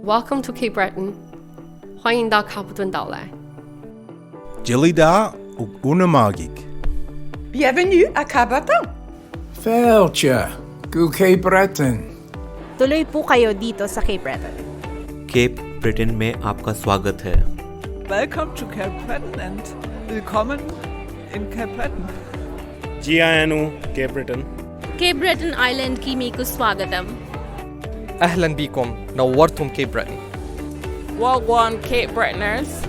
Welcome to Cape Breton， 欢迎到卡普敦岛来。Jilida Unama'ki. Bienvenue à Cape Breton. Felcha, gu Cape Breton. Tuloy po kayo dito sa Cape Breton. Cape Breton में आपका स्वागत है. Welcome to Cape Breton and willkommen in Cape Breton. GINU Cape Breton. Cape Breton Island की मेको स्वागतम. أهلا بكم نورتم كيب بريتون. Wagwan Cape Bretoners.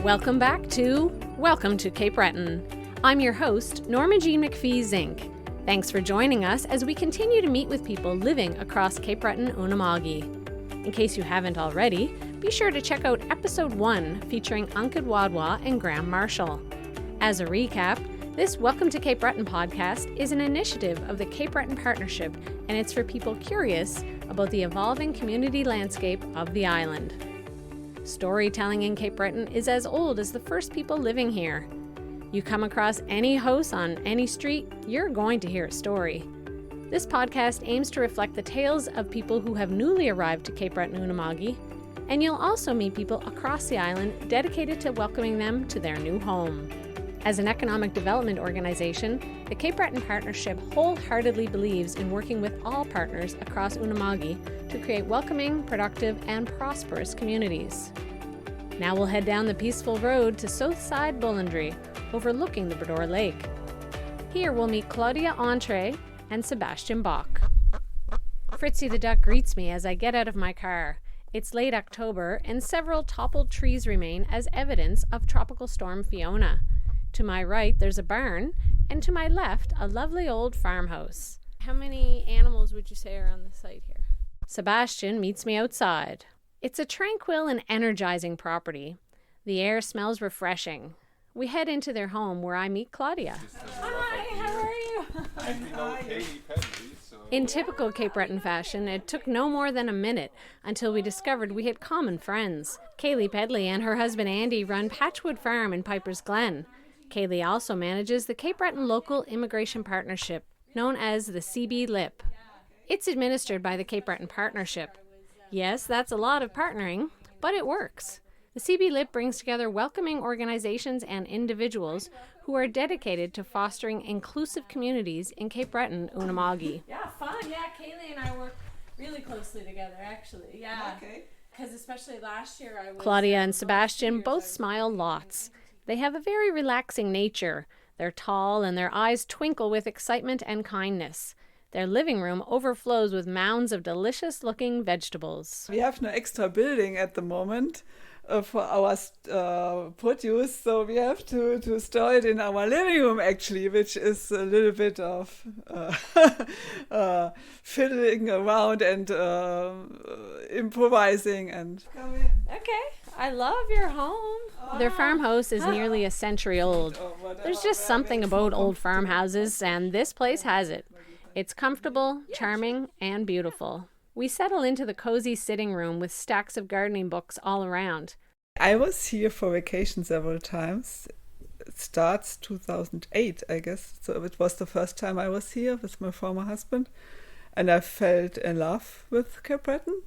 Welcome to Cape Breton. I'm your host, Norma Jean McPhee Zink. Thanks for joining us as we continue to meet with people living across Cape Breton Unama'ki. In case you haven't already, be sure to check out episode 1 featuring Ankit Wadwa and Graham Marshall. As a recap, this Welcome to Cape Breton podcast is an initiative of the Cape Breton Partnership, and it's for people curious about the evolving community landscape of the island. Storytelling in Cape Breton is as old as the first people living here. You come across any house on any street, you're going to hear a story. This podcast aims to reflect the tales of people who have newly arrived to Cape Breton Unama'ki, and you'll also meet people across the island dedicated to welcoming them to their new home. As an economic development organization, the Cape Breton Partnership wholeheartedly believes in working with all partners across Unama'ki to create welcoming, productive, and prosperous communities. Now we'll head down the peaceful road to Southside Boularderie, overlooking the Bredor Lake. Here we'll meet Claudia and Sebastian Bock. Fritzy the duck greets me as I get out of my car. It's late October, and several toppled trees remain as evidence of Tropical Storm Fiona. To my right, there's a barn, and to my left, a lovely old farmhouse. How many animals would you say are on the site here? Sebastian meets me outside. It's a tranquil and energizing property. The air smells refreshing. We head into their home where I meet Claudia. Hi, how are you? In typical Cape Breton fashion, it took no more than a minute until we discovered we had common friends. Kaylee Pedley and her husband Andy run Patchwood Farm in Piper's Glen. Kaylee also manages the Cape Breton Local Immigration Partnership, known as the CB LIP. It's administered by the Cape Breton Partnership. Yes, that's a lot of partnering, but it works. The CB LIP brings together welcoming organizations and individuals who are dedicated to fostering inclusive communities in Cape Breton Unama'ki. Yeah, fun. Yeah, Kaylee and I work really closely together, actually. Yeah. Okay. Because especially last year I was... Claudia and Sebastian both smile lots. They have a very relaxing nature. They're tall and their eyes twinkle with excitement and kindness. Their living room overflows with mounds of delicious-looking vegetables. We have no extra building at the moment for our produce, so we have to store it in our living room, actually, which is a little bit of fiddling around and improvising. And come in. Okay. I love your home. Their farmhouse is nearly a century old. There's just something about old farmhouses, and this place has it. It's comfortable, charming, and beautiful. We settle into the cozy sitting room with stacks of gardening books all around. I was here for vacation several times. It starts 2008, I guess. So it was the first time I was here with my former husband, and I fell in love with Cape Breton.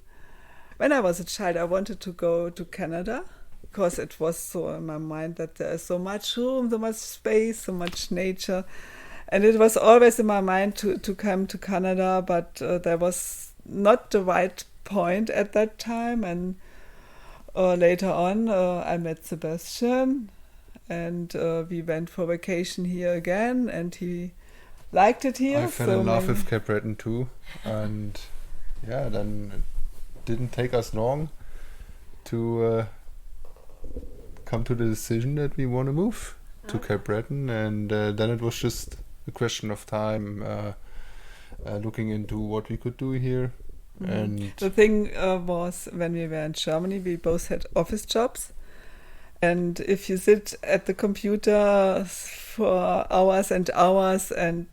When I was a child, I wanted to go to Canada because it was so in my mind that there is so much room, so much space, so much nature. And it was always in my mind to come to Canada, but there was not the right point at that time. And later on, I met Sebastian, and we went for vacation here again, and he liked it here. I fell in love with Cape Breton too, and yeah, then didn't take us long to come to the decision that we want to move to Cape Breton, and then it was just a question of time, looking into what we could do here. And the thing was, when we were in Germany, we both had office jobs, and if you sit at the computer for hours and hours, and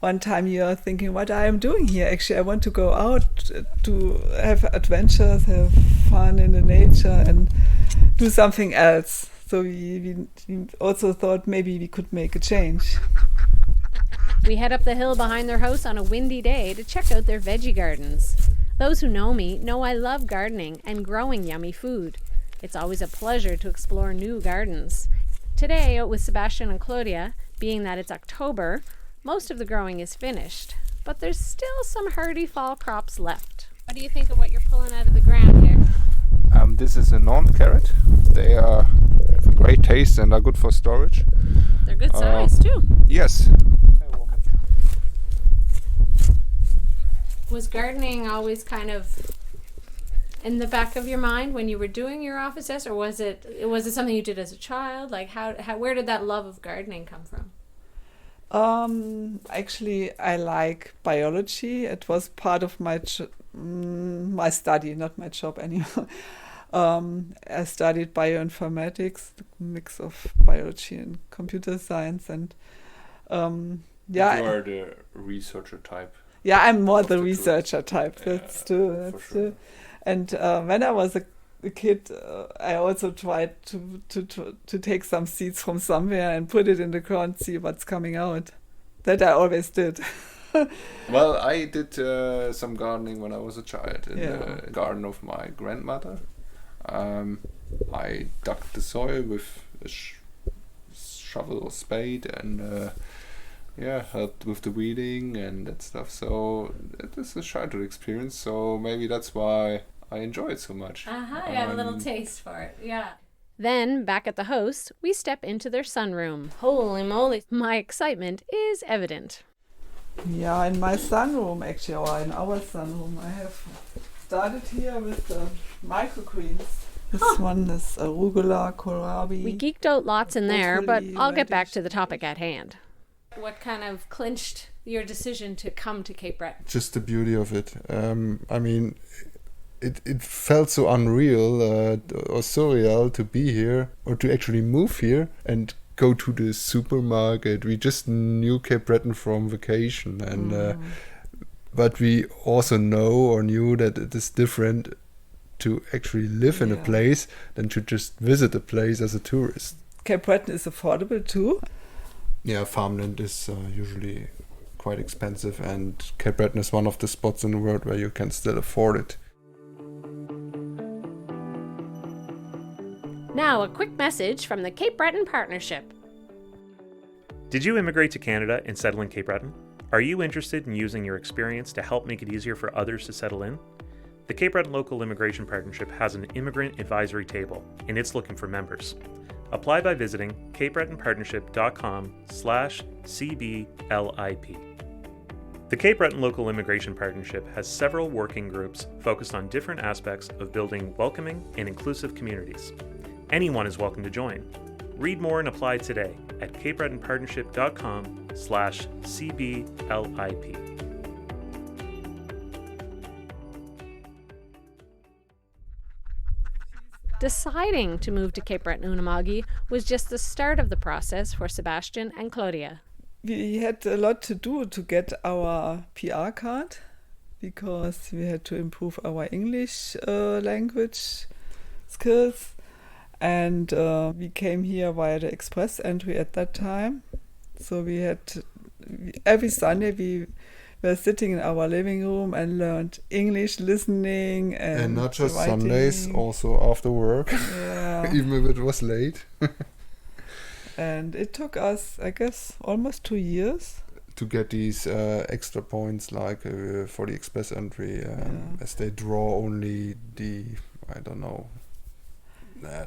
one time you are thinking, what I am doing here? Actually, I want to go out to have adventures, have fun in the nature, and do something else. So we also thought maybe we could make a change. We head up the hill behind their house on a windy day to check out their veggie gardens. Those who know me know I love gardening and growing yummy food. It's always a pleasure to explore new gardens. Today, out with Sebastian and Claudia, being that it's October, most of the growing is finished, but there's still some hardy fall crops left. What do you think of what you're pulling out of the ground here? This is a non-carrot. They have a great taste and are good for storage. They're good size too. Yes. Was gardening always kind of in the back of your mind when you were doing your office desk, or was it something you did as a child? Like where did that love of gardening come from? Actually, I like biology. It was part of my my study, not my job anymore. I studied bioinformatics, a mix of biology and computer science, and You are the researcher type. Yeah, I'm more the researcher type. That's true. And when I was a kid, I also tried to take some seeds from somewhere and put it in the ground, see what's coming out. That I always did. Well, I did some gardening when I was a child in the garden of my grandmother. I dug the soil with a shovel or spade and helped with the weeding and that stuff. So it is a childhood experience. So maybe that's why I enjoy it so much. You have a little taste for it, yeah. Then, back at the house, we step into their sunroom. Holy moly, my excitement is evident. Yeah, in my sunroom actually, or in our sunroom, I have started here with the microgreens. This one is arugula, kohlrabi. We geeked out lots in there, but I'll get back radish. to the topic at hand. What kind of clinched your decision to come to Cape Breton? Just the beauty of it. I mean, it felt so unreal or surreal to be here or to actually move here and go to the supermarket. We just knew Cape Breton from vacation, and but we also knew that it is different to actually live in a place than to just visit a place as a tourist. Cape Breton is affordable too. Yeah, farmland is usually quite expensive, and Cape Breton is one of the spots in the world where you can still afford it. Now, a quick message from the Cape Breton Partnership. Did you immigrate to Canada and settle in Cape Breton? Are you interested in using your experience to help make it easier for others to settle in? The Cape Breton Local Immigration Partnership has an immigrant advisory table, and it's looking for members. Apply by visiting capebretonpartnership.com/CBLIP. The Cape Breton Local Immigration Partnership has several working groups focused on different aspects of building welcoming and inclusive communities. Anyone is welcome to join. Read more and apply today at capebretonpartnership.com/CBLIP. Deciding to move to Cape Breton Unama'ki was just the start of the process for Sebastian and Claudia. We had a lot to do to get our PR card because we had to improve our English language skills, and we came here via the express entry at that time. So we had every Sunday we were sitting in our living room and learned English, listening and not just writing. Sundays, also after work, even if it was late. And it took us, I guess, almost 2 years to get these extra points, like for the express entry, as they draw only the,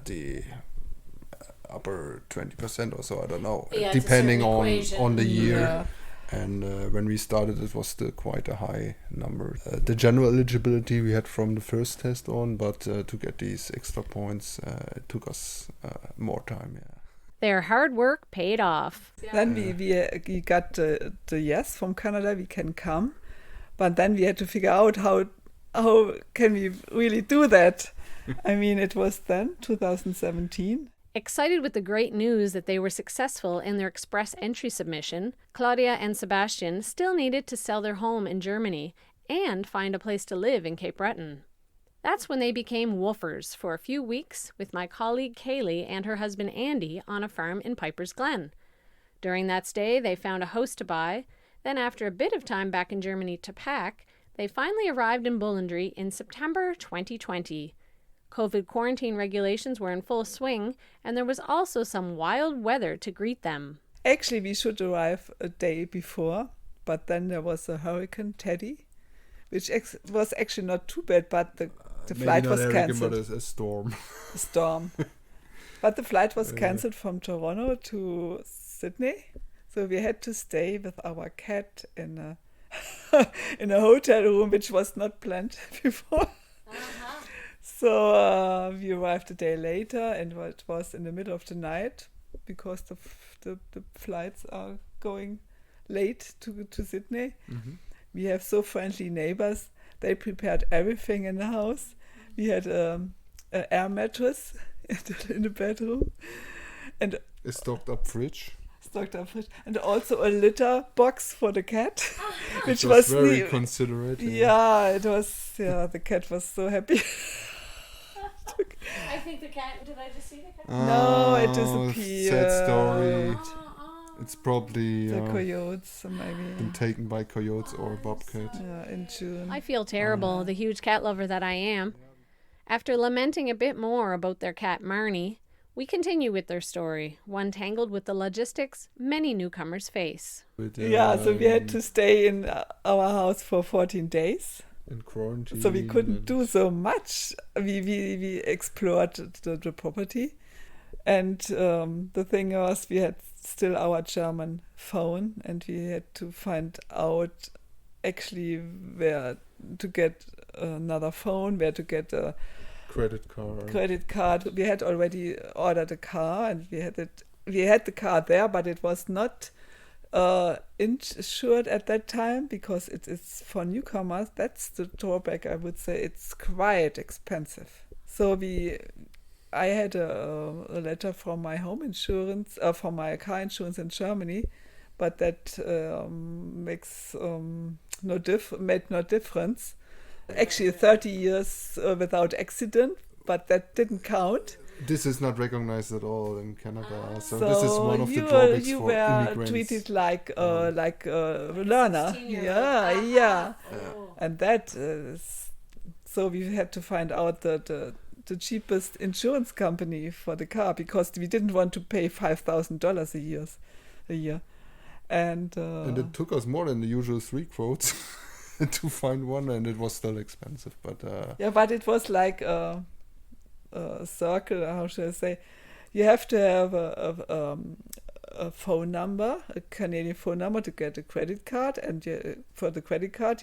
the upper 20% or so, I don't know, depending on the year. Yeah. And when we started, it was still quite a high number. The general eligibility we had from the first test on, but to get these extra points, it took us more time. Yeah. Their hard work paid off. Then we got the yes from Canada, we can come, but then we had to figure out how can we really do that. I mean, it was then 2017. Excited with the great news that they were successful in their express entry submission, Claudia and Sebastian still needed to sell their home in Germany and find a place to live in Cape Breton. That's when they became woofers for a few weeks with my colleague Kaylee and her husband Andy on a farm in Piper's Glen. During that stay, they found a house to buy, Then, after a bit of time back in Germany to pack, they finally arrived in Boularderie in September 2020. COVID quarantine regulations were in full swing, and there was also some wild weather to greet them. Actually, we should arrive a day before, but then there was a Hurricane Teddy, which was actually not too bad, but the flight was cancelled. But a storm. A storm. But the flight was cancelled from Toronto to Sydney, so we had to stay with our cat in a in a hotel room, which was not planned before. So we arrived a day later, and it was in the middle of the night because the flights are going late to Sydney. Mm-hmm. We have so friendly neighbors. They prepared everything in the house. We had an air mattress in the bedroom, and a stocked up fridge, and also a litter box for the cat, which was very considerate. Yeah, it was. Yeah, the cat was so happy. I think the cat. Did I just see the cat? No, it disappeared. Sad story. It's probably the coyotes, maybe been taken by coyotes or a bobcat. Yeah, in June. I feel terrible, the huge cat lover that I am. After lamenting a bit more about their cat Marnie, we continue with their story, one tangled with the logistics many newcomers face. So we had to stay in our house for 14 days. In quarantine. So we couldn't do so much. We explored the property. And the thing was, we had still our German phone, and we had to find out actually where to get another phone, where to get a credit card. We had already ordered a car, and we had the car there, but it was not insured at that time because it's for newcomers. That's the drawback, I would say. It's quite expensive. So I had a letter from my home insurance, from my car insurance in Germany, but that made no difference. Actually, 30 years without accident, but that didn't count. This is not recognized at all in Canada, so this is one of the drawbacks you for were immigrants. Treated like a learner. Yeah. And that is, so we had to find out the cheapest insurance company for the car because we didn't want to pay $5,000 a year. And it took us more than the usual 3 quotes to find one, and it was still expensive. But but it was like a circle. How should I say? You have to have a phone number, a Canadian phone number, to get a credit card, and for the credit card,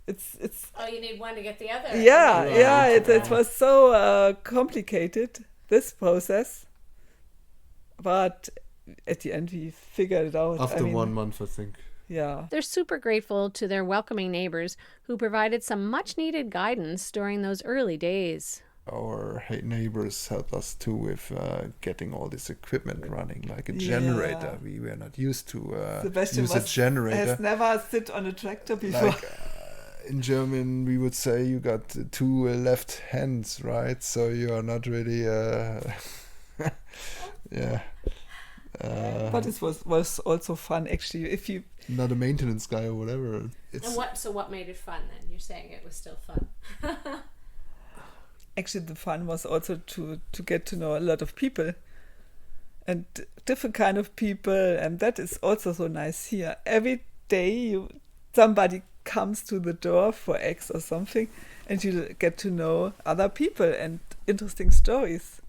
it's. Oh, you need one to get the other. It was so complicated, this process, but at the end we figured it out. After 1 month, I think. Yeah. They're super grateful to their welcoming neighbors who provided some much-needed guidance during those early days. Our neighbors helped us too with getting all this equipment running, like a generator. We were not used to Sebastian use a generator. Has never sit on a tractor before. Like, in German, we would say you got 2 left hands, right? So you are not really, yeah. But it was also fun, actually. If you not a maintenance guy or whatever. So what made it fun then? You're saying it was still fun. Actually, the fun was also to get to know a lot of people and different kind of people, and that is also so nice here. Every day somebody comes to the door for eggs or something, and you get to know other people and interesting stories.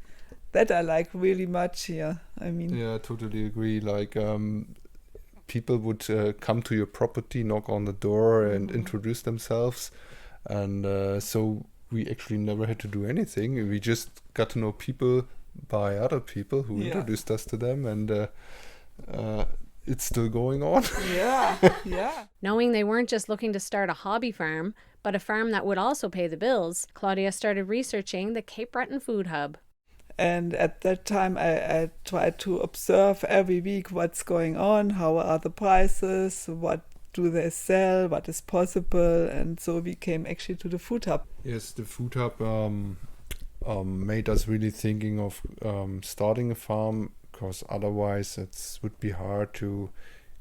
That I like really much here. I mean, yeah, I totally agree. Like people would come to your property, knock on the door, and introduce themselves, and so we actually never had to do anything. We just got to know people by other people who introduced us to them, and it's still going on. Yeah. Knowing they weren't just looking to start a hobby farm, but a farm that would also pay the bills, Claudia started researching the Cape Breton Food Hub. And at that time, I tried to observe every week what's going on, how are the prices, what do they sell, what is possible, and so we came actually to the food hub. Yes, the food hub made us really thinking of starting a farm, because otherwise it would be hard to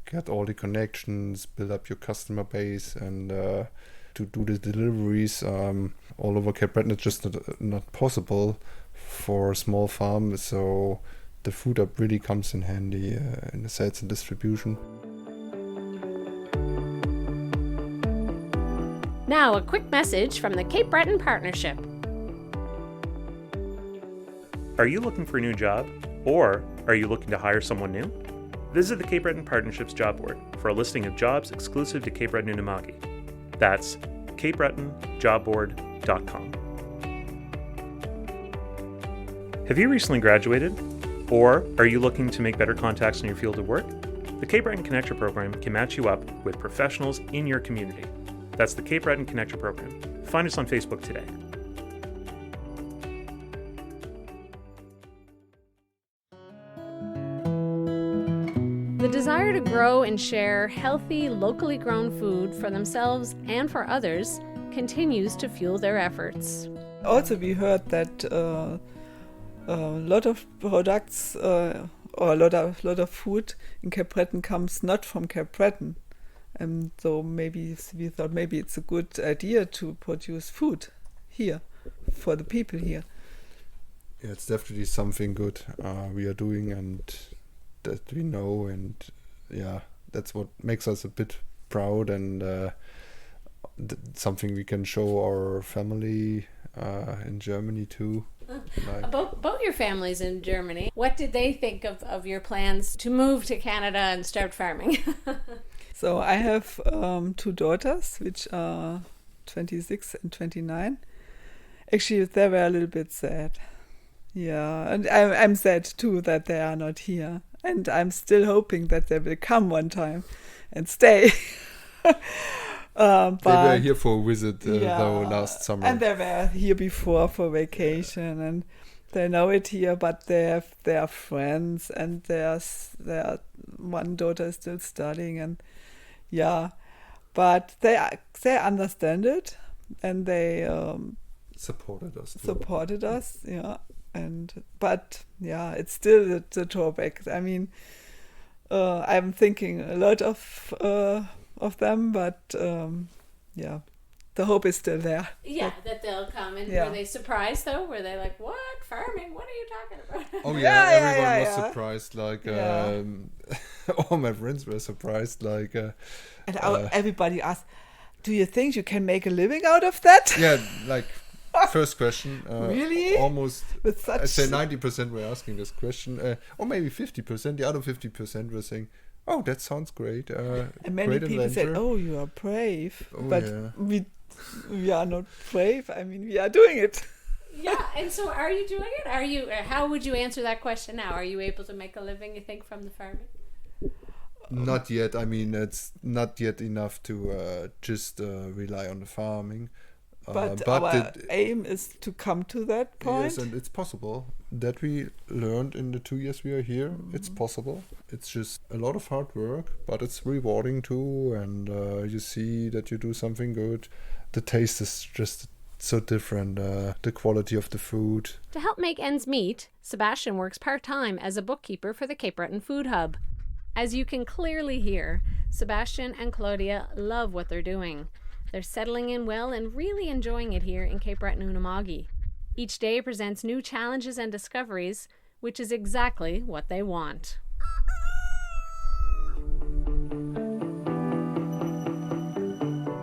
get all the connections, build up your customer base, and to do the deliveries all over Cape Breton. It's just not possible for a small farm. So the food hub really comes in handy in the sales and distribution. Now, a quick message from the Cape Breton Partnership. Are you looking for a new job? Or are you looking to hire someone new? Visit the Cape Breton Partnership's job board for a listing of jobs exclusive to Cape Breton Unama'ki. That's capebretonjobboard.com. Have you recently graduated? Or are you looking to make better contacts in your field of work? The Cape Breton Connector Program can match you up with professionals in your community. That's the Cape Breton Connector Program. Find us on Facebook today. The desire to grow and share healthy, locally grown food for themselves and for others continues to fuel their efforts. Also, we heard that a lot of products or a lot of food in Cape Breton comes not from Cape Breton. And so maybe we thought maybe it's a good idea to produce food here for the people here. Yeah, it's definitely something good we are doing and that we know, and yeah, that's what makes us a bit proud, and something we can show our family in Germany too. Both your families in Germany, what did they think of your plans to move to Canada and start farming? So I have 2 daughters, which are 26 and 29. Actually, they were a little bit sad. Yeah, and I'm sad too that they are not here. And I'm still hoping that they will come one time and stay. But they were here for a visit though last summer. And they were here before for vacation, and they know it here, but they have their friends, and their one daughter is still studying, and yeah, but they understand it, and they supported us. Yeah, but yeah, it's still the drawback. I mean, I'm thinking a lot of them, but yeah, the hope is still there. Yeah, that they'll come. And were they surprised though? Were they like, "What farming? What are you talking about?" Oh yeah, everyone was surprised. Like all my friends were surprised. Like, and everybody asked, "Do you think you can make a living out of that?" Yeah, like first question. Really? Almost. With such... I say 90% were asking this question, or maybe 50%. The other 50% were saying, "Oh, that sounds great." And many people said, "Oh, you are brave," but we are not brave. I mean, we are doing it. Yeah, and so are you doing it? Are you? How would you answer that question now? Are you able to make a living, you think, from the farming? Not yet. I mean, it's not yet enough to just rely on the farming. But our aim is to come to that point. Yes, and it's possible. That we learned in the 2 years we are here. It's possible. It's just a lot of hard work, but it's rewarding too. And you see that you do something good. The taste is just so different. The quality of the food. To help make ends meet, Sebastian works part-time as a bookkeeper for the Cape Breton Food Hub. As you can clearly hear, Sebastian and Claudia love what they're doing. They're settling in well and really enjoying it here in Cape Breton Unama'ki. Each day presents new challenges and discoveries, which is exactly what they want.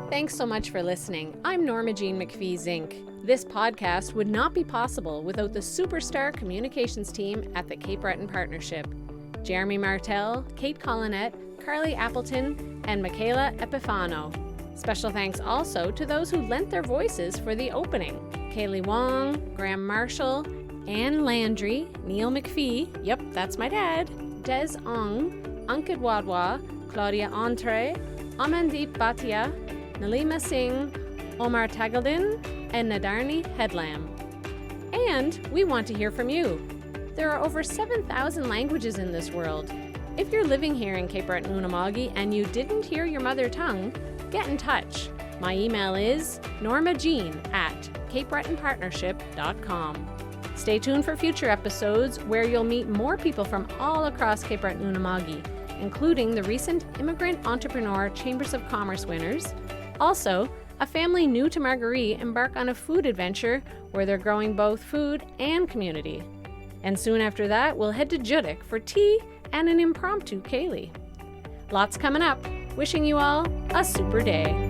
Thanks so much for listening. I'm Norma Jean McPhee Zink. This podcast would not be possible without the superstar communications team at the Cape Breton Partnership. Jeremy Martel, Kate Collinette, Carly Appleton, and Michaela Epifano. Special thanks also to those who lent their voices for the opening. Kaylee Wong, Graham Marshall, Anne Landry, Neil McPhee, yep, that's my dad, Des Ong, Ankit Wadwa, Claudia Entre, Amandeep Bhatia, Nalima Singh, Omar Tagaldin, and Nadarni Headlam. And we want to hear from you. There are over 7,000 languages in this world. If you're living here in Cape Breton Unama'ki and you didn't hear your mother tongue, get in touch. My email is normajeen@capebretonpartnership.com. Stay tuned for future episodes where you'll meet more people from all across Cape Breton Unama'ki including the recent Immigrant Entrepreneur Chambers of Commerce winners. Also, a family new to Marguerite embark on a food adventure where they're growing both food and community. And soon after that, we'll head to Judik for tea and an impromptu ceilidh. Lots coming up. Wishing you all a super day.